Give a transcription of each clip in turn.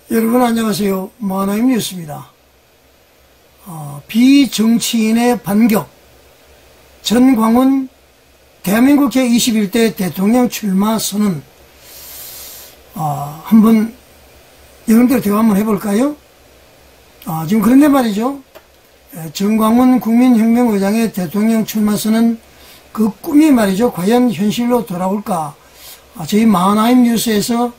여러분 안녕하세요. 만화임 뉴스입니다. 비정치인의 반격. 전광훈 대한민국 제21대 대통령 출마 선언. 한번 여러분들 대화 한번 해볼까요? 지금 그런데 말이죠. 전광훈 국민혁명의장의 대통령 출마 선언, 그 꿈이 말이죠. 과연 현실로 돌아올까? 저희 만화임 뉴스에서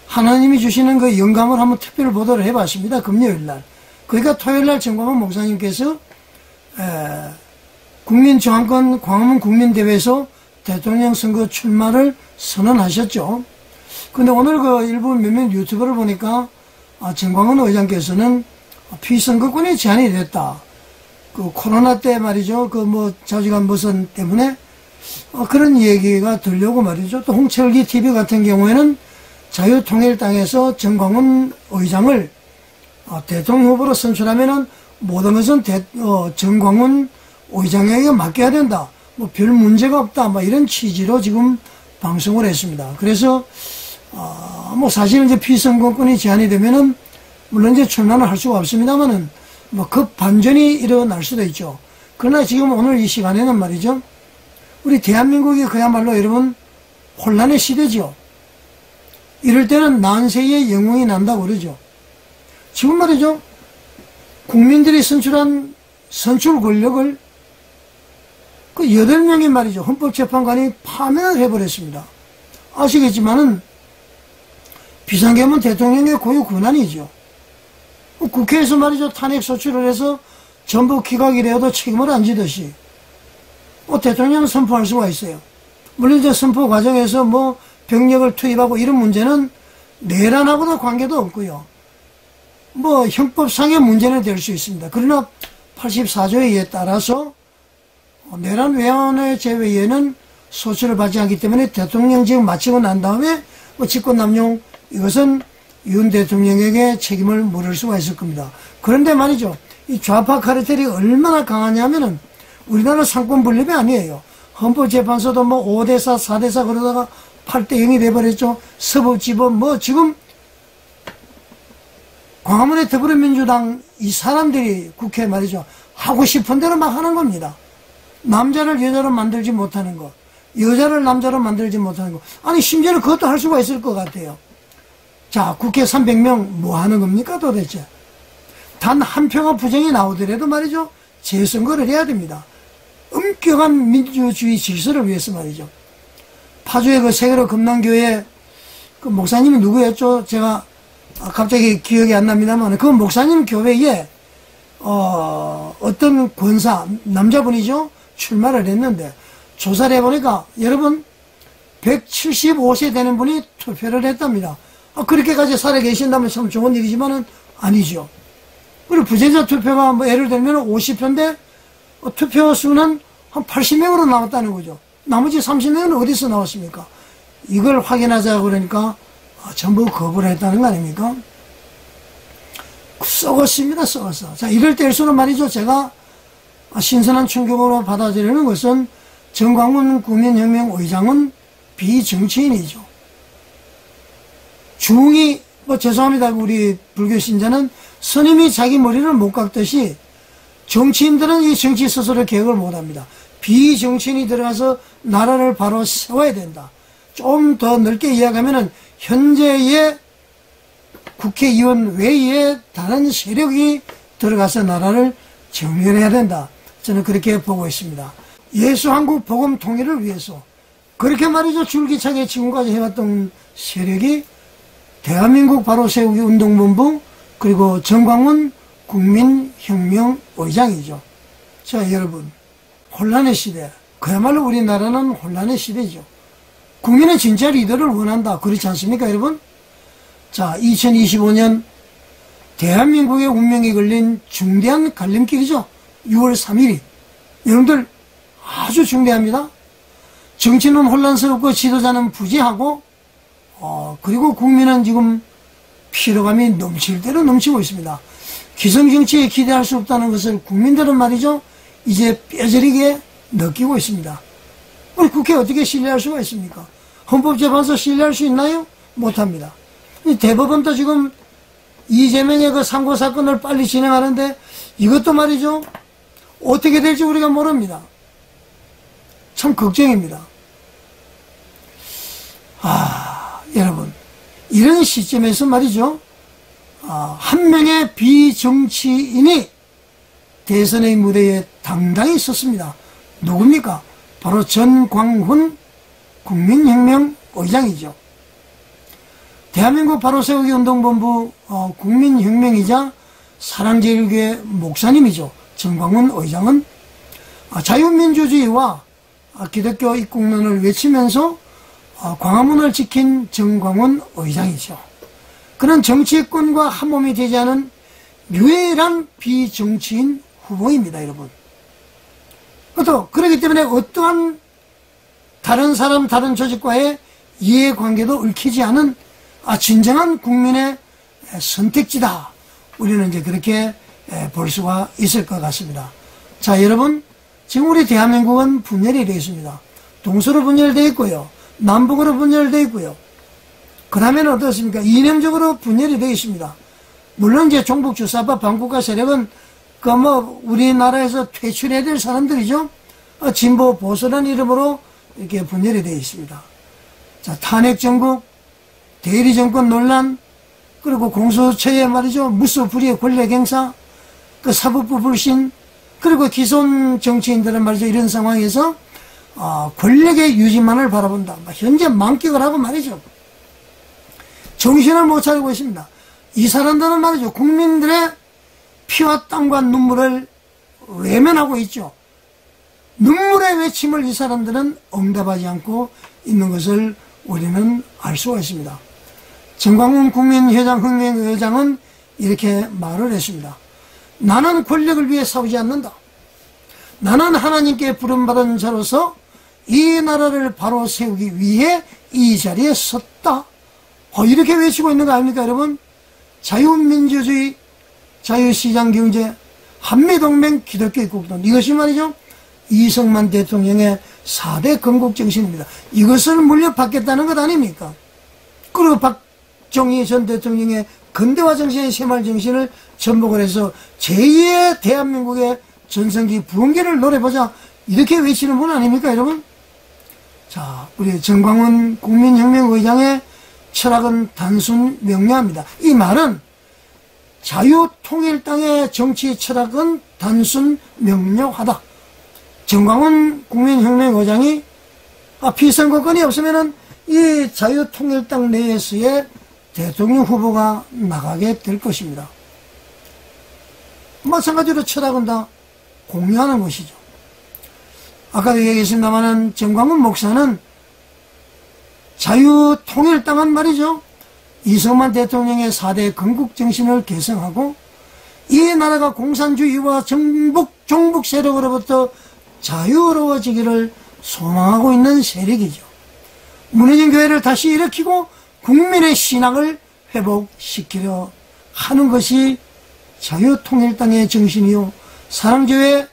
하나님이 주시는 그 영감을 한번 특별 보도를 해봤습니다. 금요일날. 그러니까 토요일날 전광훈 목사님께서 국민저항권 광화문 국민대회에서 대통령 선거 출마를 선언하셨죠. 근데 오늘 그 일부 몇몇 유튜버를 보니까 전광훈 의장께서는 피선거권이 제한이 됐다. 그 코로나 때 말이죠. 그 뭐 자주간 무선 때문에 그런 얘기가 들려고 말이죠. 또 홍철기 TV 같은 경우에는 자유통일당에서 전광훈 의장을 대통령 후보로 선출하면은 모든 것은 전광훈 의장에게 맡겨야 된다. 뭐 별 문제가 없다. 뭐 이런 취지로 지금 방송을 했습니다. 그래서 뭐 사실은 이제 피선거권이 제한이 되면은 물론 이제 출마는 할 수가 없습니다만은 뭐 급 반전이 일어날 수도 있죠. 그러나 지금 오늘 이 시간에는 말이죠. 우리 대한민국이 그야말로 여러분 혼란의 시대죠. 이럴 때는 난세의 영웅이 난다고 그러죠. 지금 말이죠. 국민들이 선출한 선출 권력을 그 8명이 말이죠. 헌법재판관이 파면을 해버렸습니다. 아시겠지만은 비상계엄은 대통령의 고유 권한이죠. 국회에서 말이죠. 탄핵 소추를 해서 전부 기각이라도 책임을 안 지듯이 대통령은 선포할 수가 있어요. 물론 이제 선포 과정에서 뭐 병력을 투입하고 이런 문제는 내란하고도 관계도 없고요. 뭐 형법상의 문제는 될 수 있습니다. 그러나 84조에 따라서 내란 외환의 제외에는 소추를 받지 않기 때문에 대통령직 마치고 난 다음에 뭐 직권남용 이것은 윤 대통령에게 책임을 물을 수가 있을 겁니다. 그런데 말이죠. 이 좌파 카르텔이 얼마나 강하냐면은 우리나라 상권 분립이 아니에요. 헌법재판소도 뭐 5대4, 4대4 그러다가 8대0이 돼버렸죠. 서법지법 뭐 지금 광화문의 더불어민주당 이 사람들이 국회 말이죠. 하고 싶은 대로 막 하는 겁니다. 남자를 여자로 만들지 못하는 거. 여자를 남자로 만들지 못하는 거. 아니 심지어는 그것도 할 수가 있을 것 같아요. 자, 국회 300명 뭐 하는 겁니까 도대체? 단 한 표가 부정이 나오더라도 말이죠. 재선거를 해야 됩니다. 엄격한 민주주의 질서를 위해서 말이죠. 파주의 그 세계로 금남교회 그 목사님이 누구였죠? 제가 갑자기 기억이 안 납니다만 그 목사님 교회에 어떤 권사 남자분이죠? 출마를 했는데 조사를 해보니까 여러분 175세 되는 분이 투표를 했답니다. 그렇게까지 살아계신다면 참 좋은 일이지만은 아니죠. 그리고 부재자 투표가 뭐 예를 들면 50표인데 투표 수는 한 80명으로 나왔다는 거죠. 나머지 30명은 어디서 나왔습니까? 이걸 확인하자고 그러니까 전부 거부를 했다는 거 아닙니까? 썩었습니다. 썩었어. 자, 이럴 때일수록 말이죠. 제가 신선한 충격으로 받아들이는 것은 전광훈 국민혁명의장은 비정치인이죠. 중이 뭐 죄송합니다. 우리 불교 신자는 스님이 자기 머리를 못 깎듯이 정치인들은 이 정치 스스로 개혁을 못합니다. 비정치인이 들어가서 나라를 바로 세워야 된다. 좀 더 넓게 이야기하면은 현재의 국회의원 외에 다른 세력이 들어가서 나라를 정렬해야 된다. 저는 그렇게 보고 있습니다. 예수 한국 복음 통일을 위해서 그렇게 말이죠. 줄기차게 지금까지 해왔던 세력이 대한민국 바로 세우기 운동본부 그리고 전광훈 국민혁명의장이죠. 자, 여러분 혼란의 시대. 그야말로 우리나라는 혼란의 시대죠. 국민은 진짜 리더를 원한다. 그렇지 않습니까, 여러분? 자, 2025년 대한민국의 운명이 걸린 중대한 갈림길이죠. 6월 3일이. 여러분들 아주 중대합니다. 정치는 혼란스럽고 지도자는 부재하고 그리고 국민은 지금 피로감이 넘칠 대로 넘치고 있습니다. 기성정치에 기대할 수 없다는 것을 국민들은 말이죠. 이제 뼈저리게 느끼고 있습니다. 우리 국회 어떻게 신뢰할 수가 있습니까? 헌법재판소 신뢰할 수 있나요? 못합니다. 이 대법원도 지금 이재명의 그 상고 사건을 빨리 진행하는데 이것도 말이죠. 어떻게 될지 우리가 모릅니다. 참 걱정입니다. 여러분, 이런 시점에서 말이죠. 한 명의 비정치인이 대선의 무대에 당당히 섰습니다. 누굽니까? 바로 전광훈 국민혁명 의장이죠. 대한민국 바로세우기 운동본부 국민혁명이자 사랑제일교회 목사님이죠. 전광훈 의장은 자유민주주의와 기독교 입국론을 외치면서 광화문을 지킨 전광훈 의장이죠. 그는 정치권과 한몸이 되지 않은 유일한 비정치인 후보입니다, 여러분. 그렇기 때문에 어떠한 다른 사람, 다른 조직과의 이해관계도 얽히지 않은 진정한 국민의 선택지다. 우리는 이제 그렇게 볼 수가 있을 것 같습니다. 자, 여러분, 지금 우리 대한민국은 분열이 되어 있습니다. 동서로 분열되어 있고요. 남북으로 분열되어 있고요. 그 다음에는 어떻습니까? 이념적으로 분열이 되어 있습니다. 물론 이제 종북 주사파 반국가 세력은 우리나라에서 퇴출해야 될 사람들이죠. 진보 보수라는 이름으로 이렇게 분열이 되어 있습니다. 자, 탄핵 정국, 대리 정권 논란, 그리고 공수처의 말이죠. 무소불위의 권력 행사, 그 사법부 불신, 그리고 기존 정치인들은 말이죠. 이런 상황에서 권력의 유지만을 바라본다. 현재 만끽을 하고 말이죠. 정신을 못 차리고 있습니다. 이 사람들은 말이죠. 국민들의 피와 땀과 눈물을 외면하고 있죠. 눈물의 외침을 이 사람들은 응답하지 않고 있는 것을 우리는 알 수가 있습니다. 전광훈 국민혁명의장은 이렇게 말을 했습니다. 나는 권력을 위해 싸우지 않는다. 나는 하나님께 부름받은 자로서 이 나라를 바로 세우기 위해 이 자리에 섰다. 이렇게 외치고 있는 거 아닙니까, 여러분? 자유민주주의, 자유시장경제, 한미동맹, 기독교 입국론. 이것이 말이죠. 이승만 대통령의 4대 건국정신입니다. 이것을 물려받겠다는 것 아닙니까? 그리고 박정희 전 대통령의 근대화 정신의 새마을 정신을 접목을 해서 제2의 대한민국의 전성기 부흥기를 노려보자. 이렇게 외치는 분 아닙니까, 여러분? 자, 우리 전광훈 국민혁명의장의 철학은 단순 명료합니다. 이 말은 자유통일당의 정치 철학은 단순 명료하다. 전광훈 국민혁명의장이 피선거권이 없으면은 이 자유통일당 내에서의 대통령 후보가 나가게 될 것입니다. 마찬가지로 철학은 다 공유하는 것이죠. 아까도 얘기했습니다마는 전광훈 목사는 자유통일당은 말이죠. 이승만 대통령의 4대 건국정신을 계승하고 이 나라가 공산주의와 종북 세력으로부터 자유로워지기를 소망하고 있는 세력이죠. 무너진 교회를 다시 일으키고 국민의 신앙을 회복시키려 하는 것이 자유통일당의 정신이요 사랑교회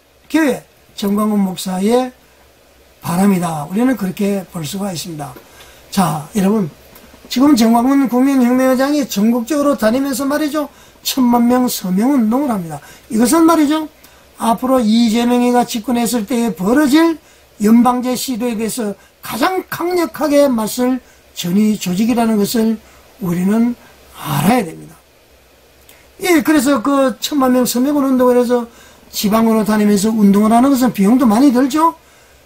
전광훈 목사의 바람이다. 우리는 그렇게 볼 수가 있습니다. 자, 여러분, 지금 전광훈 국민혁명의장이 전국적으로 다니면서 말이죠. 1000만 명 서명운동을 합니다. 이것은 말이죠. 앞으로 이재명이가 집권했을 때에 벌어질 연방제 시도에 대해서 가장 강력하게 맞설 전위 조직이라는 것을 우리는 알아야 됩니다. 예, 그래서 그 1000만 명 서명을 운동을 해서 지방으로 다니면서 운동을 하는 것은 비용도 많이 들죠.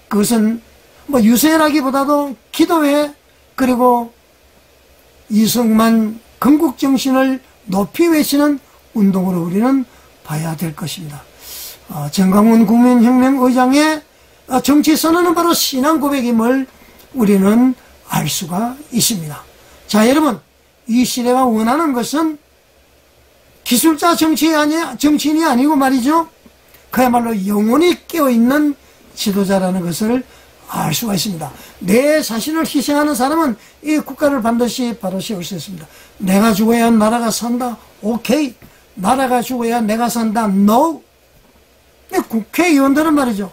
그것은 유세라기보다도 기도회, 그리고 이승만 건국정신을 높이 외치는 운동으로 우리는 봐야 될 것입니다. 전광훈 국민혁명의장의 정치 선언은 바로 신앙 고백임을 우리는 알 수가 있습니다. 자, 여러분, 이 시대가 원하는 것은 기술자 정치인이 아니고 말이죠. 그야말로 영혼이 깨어있는 지도자라는 것을 알 수가 있습니다. 내 자신을 희생하는 사람은 이 국가를 반드시 바로 세울 수 있습니다. 내가 죽어야 나라가 산다. 오케이. 나라가 죽어야 내가 산다. No. 국회의원들은 말이죠.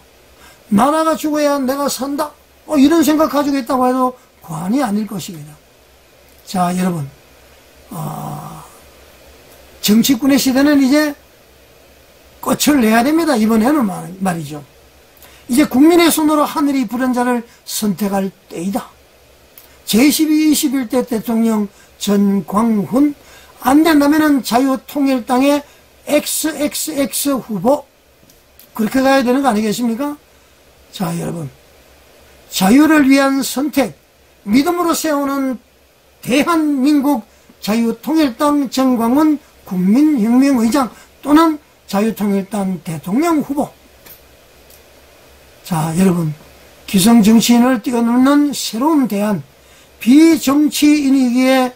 나라가 죽어야 내가 산다. 이런 생각 가지고 있다고 해도 과언이 아닐 것입니다. 자, 여러분. 정치꾼의 시대는 이제 꽃을 내야 됩니다. 이번에는 말이죠. 이제 국민의 손으로 하늘이 부른 자를 선택할 때이다. 제12, 21대 대통령 전광훈, 안 된다면은 자유통일당의 XXX 후보, 그렇게 가야 되는 거 아니겠습니까? 자, 여러분, 자유를 위한 선택, 믿음으로 세우는 대한민국 자유통일당 전광훈 국민혁명의장 또는 자유통일당 대통령 후보. 자, 여러분, 기성정치인을 뛰어넘는 새로운 대안, 비정치인이기에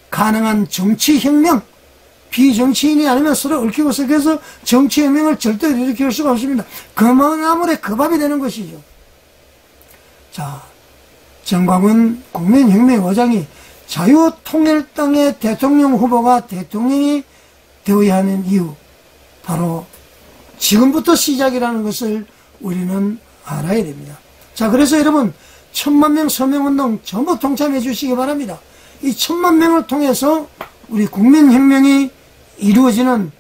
가능한 정치혁명, 비정치인이 아니면 서로 얽히고 섞여서 정치혁명을 절대 일으킬 수가 없습니다. 금화나물에 그 밥이 되는 것이죠. 자, 전광훈 국민혁명의장이 자유통일당의 대통령 후보가 대통령이 되어야 하는 이유, 바로 지금부터 시작이라는 것을 우리는 알아야 됩니다. 자, 그래서 여러분, 1000만명 서명운동 전부 동참해 주시기 바랍니다. 이 1000만명을 통해서 우리 국민혁명이 이루어지는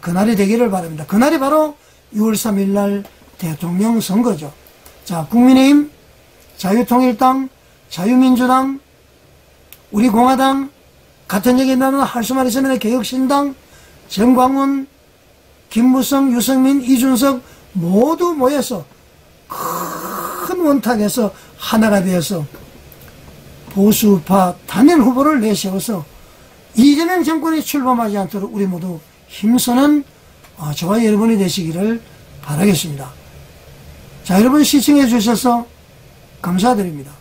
그날이 되기를 바랍니다. 그날이 바로 6월 3일 날 대통령 선거죠. 자, 국민의힘, 자유통일당, 자유민주당, 우리 공화당, 같은 얘기는 할 수만 있으면 개혁신당, 전광훈, 김무성, 유승민, 이준석 모두 모여서 큰 원탁에서 하나가 되어서 보수파 단일 후보를 내세워서 이재명 정권이 출범하지 않도록 우리 모두 힘쓰는 저와 여러분이 되시기를 바라겠습니다. 자, 여러분 시청해 주셔서 감사드립니다.